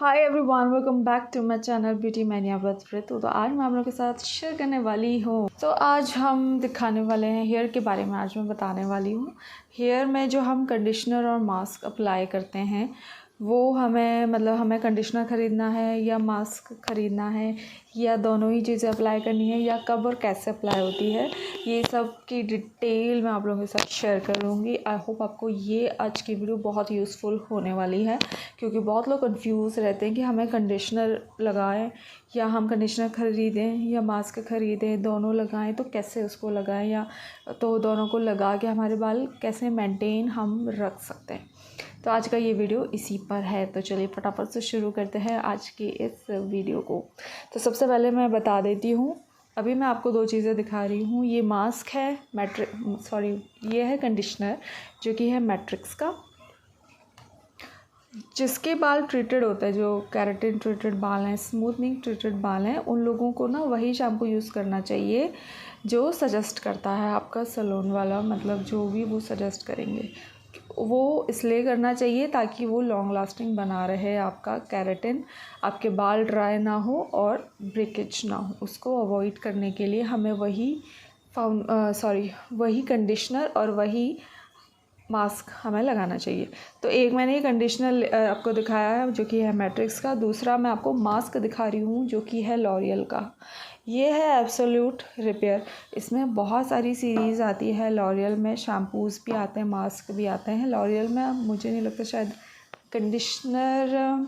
Hi everyone, welcome back to my channel beauty mania with Pritu. तो आज मैं आप लोगों के साथ शेयर करने वाली हूँ। तो आज हम दिखाने वाले हैं हेयर के बारे में। आज मैं बताने वाली हूँ हेयर में जो हम कंडीशनर और मास्क अप्लाई करते हैं वो हमें कंडीशनर ख़रीदना है या मास्क ख़रीदना है या दोनों ही चीज़ें अप्लाई करनी है या कब और कैसे अप्लाई होती है, ये सब की डिटेल मैं आप लोगों के साथ शेयर करूँगी। आई होप आपको ये आज की वीडियो बहुत यूज़फुल होने वाली है, क्योंकि बहुत लोग कंफ्यूज रहते हैं कि हमें कंडीशनर लगाएं या हम कंडीशनर ख़रीदें या मास्क ख़रीदें, दोनों लगाएं तो कैसे उसको लगाएं, या तो दोनों को लगा के हमारे बाल कैसे मेंटेन हम रख सकते हैं। तो आज का ये वीडियो इसी पर है। तो चलिए फटाफट से शुरू करते हैं आज की इस वीडियो को। तो सबसे पहले मैं बता देती हूँ, अभी मैं आपको दो चीज़ें दिखा रही हूँ। ये मास्क है ये है कंडीशनर जो कि है मैट्रिक्स का। जिसके बाल ट्रीटेड होता है, जो केराटिन ट्रीटेड बाल हैं, स्मूथनिंग ट्रीटेड बाल हैं, उन लोगों को ना वही शैम्पू यूज़ करना चाहिए जो सजेस्ट करता है आपका सैलून वाला, मतलब जो भी वो सजेस्ट करेंगे वो इसलिए करना चाहिए ताकि वो लॉन्ग लास्टिंग बना रहे। आपका केराटिन, आपके बाल ड्राई ना हो और ब्रेकेज ना हो, उसको अवॉइड करने के लिए हमें वही कंडीशनर और वही मास्क हमें लगाना चाहिए। तो एक मैंने ये कंडीशनर आपको दिखाया है जो कि है मैट्रिक्स का। दूसरा मैं आपको मास्क दिखा रही हूँ जो कि है लॉरियल का। ये है एब्सोल्यूट रिपेयर। इसमें बहुत सारी सीरीज़ आती है लॉरियल में, शैम्पूज़ भी आते हैं, मास्क भी आते हैं। लॉरियल में मुझे नहीं लगता, शायद कंडीशनर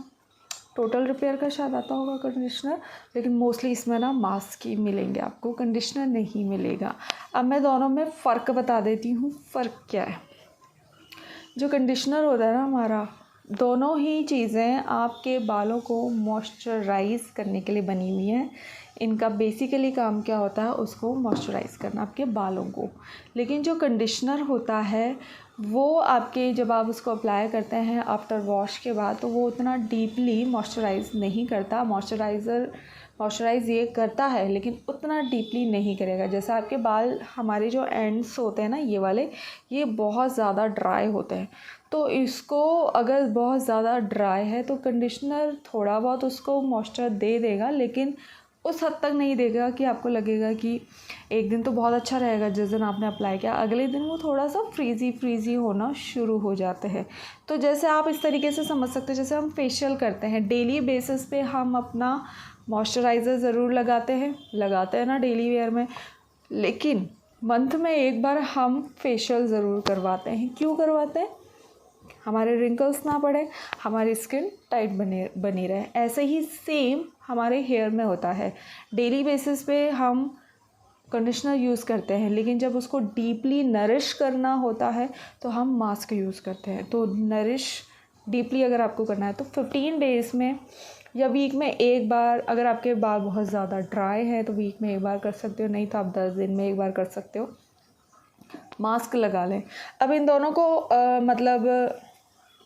टोटल रिपेयर का शायद आता होगा कंडीशनर, लेकिन मोस्टली इसमें ना मास्क ही मिलेंगे आपको, कंडीशनर नहीं मिलेगा। अब मैं दोनों में फ़र्क बता देती हूँ। फ़र्क क्या है? जो कंडीशनर होता है ना हमारा, दोनों ही चीज़ें आपके बालों को मॉइस्चराइज़ करने के लिए बनी हुई हैं। इनका बेसिकली काम क्या होता है, उसको मॉइस्चराइज़ करना आपके बालों को। लेकिन जो कंडीशनर होता है वो आपके, जब आप उसको अप्लाई करते हैं आफ्टर वॉश के बाद, तो वो उतना डीपली मॉइस्चराइज़ नहीं करता। मॉइस्चराइज़ ये करता है लेकिन उतना डीपली नहीं करेगा। जैसे आपके बाल, हमारे जो एंड्स होते हैं ना ये वाले, ये बहुत ज़्यादा ड्राई होते हैं। तो इसको अगर बहुत ज़्यादा ड्राई है तो कंडीशनर थोड़ा बहुत उसको मॉइस्चर दे देगा, लेकिन उस हद तक नहीं देगा कि आपको लगेगा कि एक दिन तो बहुत अच्छा रहेगा जिस दिन आपने अप्लाई किया, अगले दिन वो थोड़ा सा फ्रीज़ी होना शुरू हो जाते हैं। तो जैसे आप इस तरीके से समझ सकते हैं, जैसे हम फेशियल करते हैं डेली बेसिस पे, हम अपना मॉइस्चराइज़र ज़रूर लगाते हैं ना डेली वेयर में, लेकिन मंथ में एक बार हम फेशियल ज़रूर करवाते हैं। क्यों करवाते हैं? हमारे रिंकल्स ना पड़े, हमारी स्किन टाइट बनी रहे। ऐसे ही सेम हमारे हेयर में होता है। डेली बेसिस पे हम कंडीशनर यूज़ करते हैं, लेकिन जब उसको डीपली नरिश करना होता है तो हम मास्क यूज़ करते हैं। तो नरिश डीपली अगर आपको करना है तो 15 डेज़ में या वीक में एक बार, अगर आपके बाल बहुत ज़्यादा ड्राई है तो वीक में एक बार कर सकते हो, नहीं तो आप 10 दिन में एक बार कर सकते हो, मास्क लगा लें। अब इन दोनों को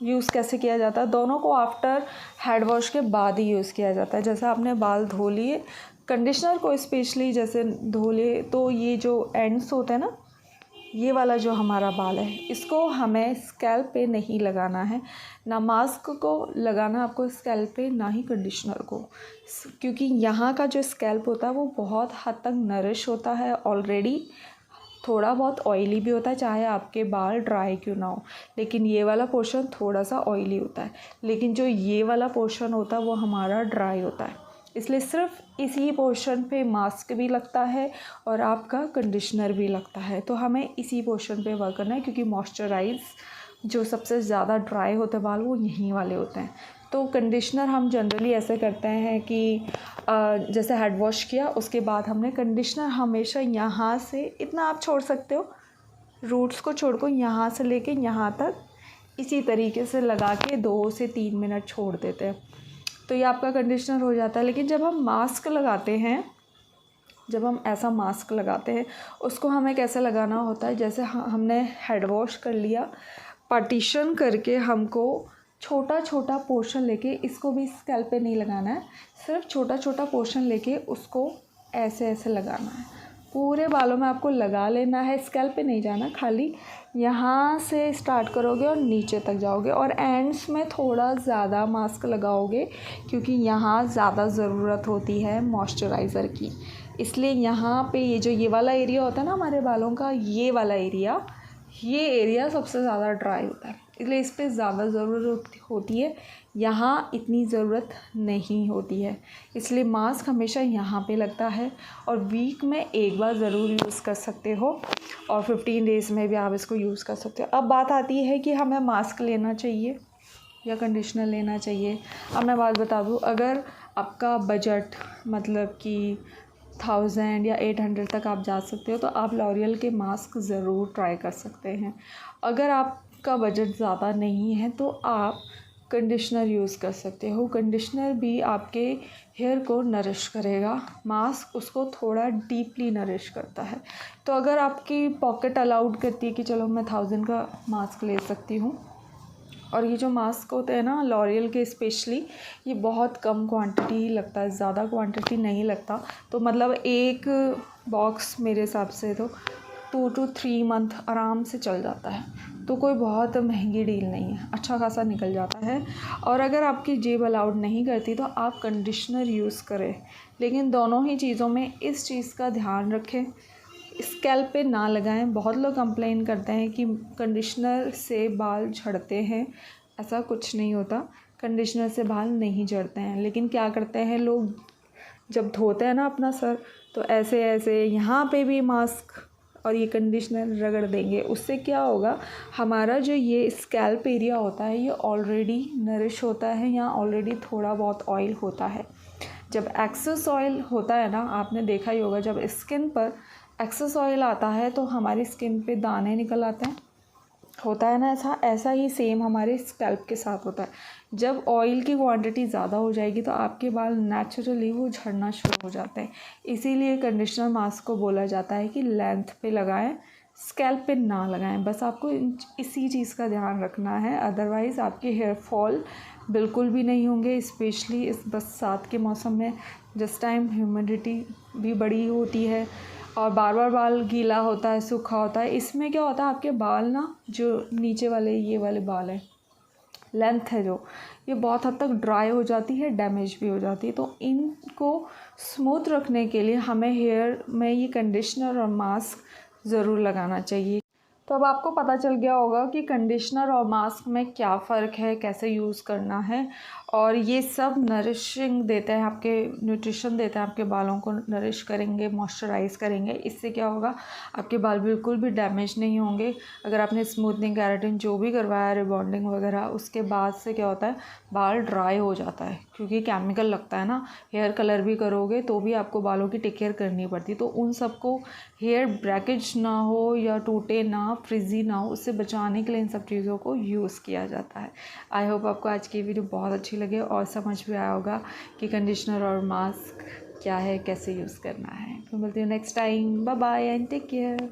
यूज़ कैसे किया जाता है? दोनों को आफ्टर हेड वॉश के बाद ही यूज़ किया जाता है। जैसे आपने बाल धो लिए, कंडीशनर को स्पेशली जैसे धो लिए, तो ये जो एंड्स होते हैं ना, ये वाला जो हमारा बाल है, इसको हमें स्कैल्प पे नहीं लगाना है, ना मास्क को लगाना आपको स्कैल्प पे, ना ही कंडीशनर को, क्योंकि यहाँ का जो स्कैल्प होता है वो बहुत हद तक नरिश होता है ऑलरेडी, थोड़ा बहुत ऑयली भी होता है, चाहे आपके बाल ड्राई क्यों ना हो। लेकिन ये वाला पोर्शन थोड़ा सा ऑयली होता है, लेकिन जो ये वाला पोर्शन होता है वो हमारा ड्राई होता है। इसलिए सिर्फ इसी पोर्शन पे मास्क भी लगता है और आपका कंडीशनर भी लगता है। तो हमें इसी पोर्शन पे वर्क करना है, क्योंकि मॉइस्चराइज़ जो सबसे ज़्यादा ड्राई होते हैं बाल, वो यहीं वाले होते हैं। तो कंडीशनर हम जनरली ऐसे करते हैं कि जैसे हेड वॉश किया उसके बाद हमने कंडीशनर हमेशा यहाँ से, इतना आप छोड़ सकते हो, रूट्स को छोड़कर यहाँ से लेके यहाँ तक इसी तरीके से लगा के 2 से 3 मिनट छोड़ देते हैं, तो ये आपका कंडीशनर हो जाता है। लेकिन जब हम ऐसा मास्क लगाते हैं, उसको हमें कैसे लगाना होता है? जैसे हमने हेड वॉश कर लिया, पार्टीशन करके हमको छोटा छोटा पोर्शन लेके, इसको भी स्कैल्प पे नहीं लगाना है, सिर्फ छोटा छोटा पोर्शन लेके उसको ऐसे ऐसे लगाना है। पूरे बालों में आपको लगा लेना है, स्कैल्प पे नहीं जाना, खाली यहाँ से स्टार्ट करोगे और नीचे तक जाओगे और एंड्स में थोड़ा ज़्यादा मास्क लगाओगे क्योंकि यहाँ ज़्यादा ज़रूरत होती है मॉइस्चराइज़र की। इसलिए यहाँ पे ये वाला एरिया होता है ना हमारे बालों का, ये वाला एरिया, ये एरिया सबसे ज़्यादा ड्राई होता है, इसलिए इस पर ज़्यादा ज़रूरत होती है, यहाँ इतनी ज़रूरत नहीं होती है। इसलिए मास्क हमेशा यहाँ पे लगता है और वीक में एक बार ज़रूर यूज़ कर सकते हो और 15 डेज़ में भी आप इसको यूज़ कर सकते हो। अब बात आती है कि हमें मास्क लेना चाहिए या कंडीशनर लेना चाहिए। अब मैं बात बता दूँ, अगर आपका बजट मतलब कि 1000 या 800 तक आप जा सकते हो तो आप लॉरियल के मास्क ज़रूर ट्राई कर सकते हैं। अगर आपका बजट ज़्यादा नहीं है तो आप कंडीशनर यूज़ कर सकते हो। कंडीशनर भी आपके हेयर को नरिश करेगा, मास्क उसको थोड़ा डीपली नरिश करता है। तो अगर आपकी पॉकेट अलाउड करती है कि चलो मैं 1000 का मास्क ले सकती हूँ, और ये जो मास्क होते हैं ना लॉरियल के स्पेशली, ये बहुत कम क्वांटिटी लगता है, ज़्यादा क्वांटिटी नहीं लगता। तो मतलब एक बॉक्स मेरे हिसाब से तो 2 to 3 मंथ आराम से चल जाता है, तो कोई बहुत महंगी डील नहीं है, अच्छा खासा निकल जाता है। और अगर आपकी जेब अलाउड नहीं करती तो आप कंडीशनर यूज़ करें, लेकिन दोनों ही चीज़ों में इस चीज़ का ध्यान रखें, स्कैल्प पे ना लगाएं। बहुत लोग कंप्लेन करते हैं कि कंडीशनर से बाल झड़ते हैं, ऐसा कुछ नहीं होता, कंडीशनर से बाल नहीं झड़ते हैं। लेकिन क्या करते हैं लोग, जब धोते हैं ना अपना सर, तो ऐसे ऐसे यहाँ पे भी मास्क और ये कंडीशनर रगड़ देंगे। उससे क्या होगा, हमारा जो ये स्कैल्प एरिया होता है ये ऑलरेडी नरिश होता है, यहाँ ऑलरेडी थोड़ा बहुत ऑयल होता है। जब एक्सेस ऑयल होता है ना, आपने देखा ही होगा, जब स्किन पर एक्सेस ऑयल आता है तो हमारी स्किन पे दाने निकल आते हैं, होता है ना ऐसा ही सेम हमारे स्कैल्प के साथ होता है। जब ऑयल की क्वांटिटी ज़्यादा हो जाएगी तो आपके बाल नेचुरली वो झड़ना शुरू हो जाते हैं। इसीलिए कंडीशनर मास्क को बोला जाता है कि लेंथ पे लगाएं, स्कैल्प पे ना लगाएं। बस आपको इसी चीज़ का ध्यान रखना है, अदरवाइज़ आपके हेयर फॉल बिल्कुल भी नहीं होंगे। स्पेशली इस बरसात के मौसम में जिस टाइम ह्यूमिडिटी भी बड़ी होती है और बार बार बाल गीला होता है, सूखा होता है, इसमें क्या होता है आपके बाल ना, जो नीचे वाले ये वाले बाल हैं, लेंथ है जो, ये बहुत हद तक ड्राई हो जाती है, डैमेज भी हो जाती है। तो इनको स्मूथ रखने के लिए हमें हेयर में ये कंडीशनर और मास्क ज़रूर लगाना चाहिए। तो अब आपको पता चल गया होगा कि कंडीशनर और मास्क में क्या फ़र्क है, कैसे यूज़ करना है, और ये सब नरिशिंग देते हैं, आपके न्यूट्रिशन देते हैं, आपके बालों को नरिश करेंगे, मॉइस्चराइज़ करेंगे। इससे क्या होगा, आपके बाल बिल्कुल भी डैमेज नहीं होंगे। अगर आपने स्मूथनिंग, केराटिन जो भी करवाया, रिबॉन्डिंग वगैरह, उसके बाद से क्या होता है, बाल ड्राई हो जाता है क्योंकि केमिकल लगता है ना। हेयर कलर भी करोगे तो भी आपको बालों की टेक केयर करनी पड़ती है। तो उन सबको हेयर ब्रेकेज ना हो या टूटे ना, फ्रिजी ना हो, उससे बचाने के लिए इन सब चीज़ों को यूज़ किया जाता है। आई होप आपको आज की वीडियो बहुत अच्छी लगे और समझ भी आया होगा कि कंडीशनर और मास्क क्या है, कैसे यूज़ करना है। तो मिलती हूँ next time, bye bye and take care.